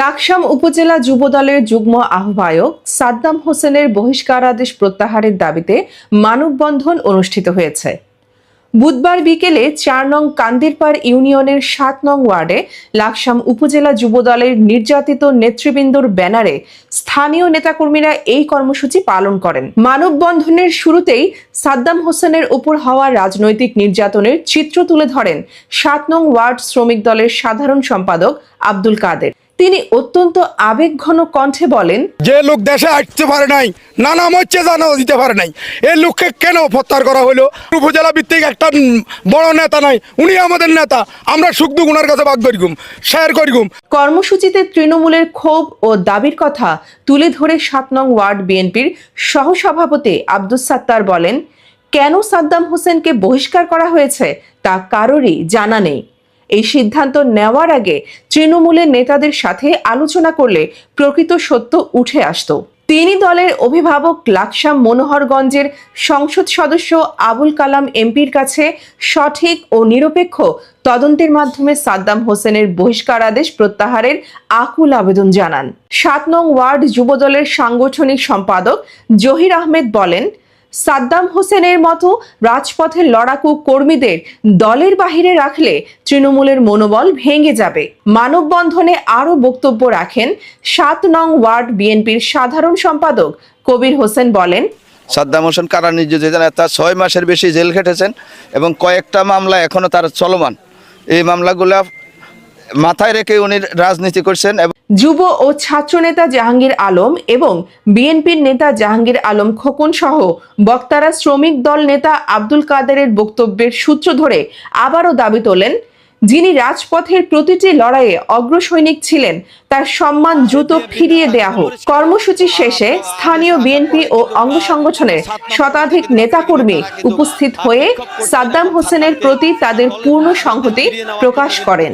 লাকসাম উপজেলা যুবদলের যুগ্ম আহ্বায়ক সাদ্দাম হোসেনের বহিষ্কারাদেশ প্রত্যাহারের দাবিতে মানববন্ধন অনুষ্ঠিত হয়েছে। বুধবার বিকেলে ৪ নং কান্দিরপাড় ইউনিয়নের ৭ নং ওয়ার্ডে লাকসাম উপজেলা যুবদলের নির্যাতিত নেতৃবৃন্দর ব্যানারে স্থানীয় নেতাকর্মীরা এই কর্মসূচি পালন করেন। মানববন্ধনের শুরুতেই সাদ্দাম হোসেনের উপর হওয়া রাজনৈতিক নির্যাতনের চিত্র তুলে ধরেন ৭ নং ওয়ার্ড শ্রমিক দলের সাধারণ সম্পাদক আব্দুল কাদের। তিনি অত্যন্ত আবেগঘন কণ্ঠে বলেন, যে লোক দেশে আসতে পারে নাই, নানা মরচে জানা দিতে পারে নাই, এই লোককে কেন প্রত্যাহার করা হলো? উপজেলা ভিত্তিক একটা বড় নেতা নাই, উনি আমাদের নেতা, আমরা সুখ দুঃখ ওনার কাছে ভাগ করিগুম, শেয়ার করিগুম। কর্মসূচিতে তৃণমূলের ক্ষোভ ও দাবির কথা তুলে ধরে ৭ নং ওয়ার্ড বিএনপির সহসভাপতি আব্দুস সাত্তার বলেন, কেন সাদ্দাম হোসেনকে বহিষ্কার করা হয়েছে তা কারোরই জানা নেই। এই সিদ্ধান্ত নেওয়ার আগে তৃণমূলের নেতাদের সাথে আলোচনা করলে প্রকৃত সত্য উঠে আসত। তিনি দলের অভিভাবক লাকসাম মনোহরগঞ্জের সংসদ সদস্য আবুল কালাম এমপির কাছে সঠিক ও নিরপেক্ষ তদন্তের মাধ্যমে সাদ্দাম হোসেনের বহিষ্কারাদেশ প্রত্যাহারের আকুল আবেদন জানান। ৭ নং ওয়ার্ড যুবদলের সাংগঠনিক সম্পাদক জহির আহমেদ বলেন, সাদ্দাম হোসেনের মতো রাজপথের লড়াকু কর্মীদের দলের বাহিরে রাখলে তৃণমূলের মনোবল ভেঙে যাবে। মানববন্ধনে আরও বক্তব্য রাখেন ৭ নং ওয়ার্ড বিএনপির সাধারণ সম্পাদক কবির হোসেন। বলেন, সাদ্দাম হোসেন কারা নির্যাতিত নেতা, ৬ মাসের বেশি জেল খেটেছেন এবং কয়েকটা মামলা এখনো তার চলমান। এই মামলাগুলা মাথায় রেখে উনি রাজনীতি করছেন। যুব ও ছাত্র নেতা জাহাঙ্গীর আলম এবং বিএনপির নেতা জাহাঙ্গীর আলম খোকন সহ বক্তারা শ্রমিক দল নেতা আব্দুল কাদেরের বক্তব্যের সূত্র ধরে আবারও দাবি তোলেন, যিনি রাজপথের প্রতিটি লড়াইয়ে অগ্রসৈনিক ছিলেন তার সম্মান দ্রুত ফিরিয়ে দেয়া হোক। কর্মসূচি শেষে স্থানীয় বিএনপি ও অঙ্গ সংগঠনের শতাধিক নেতাকর্মী উপস্থিত হয়ে সাদ্দাম হোসেনের প্রতি তাদের পূর্ণ সংহতি প্রকাশ করেন।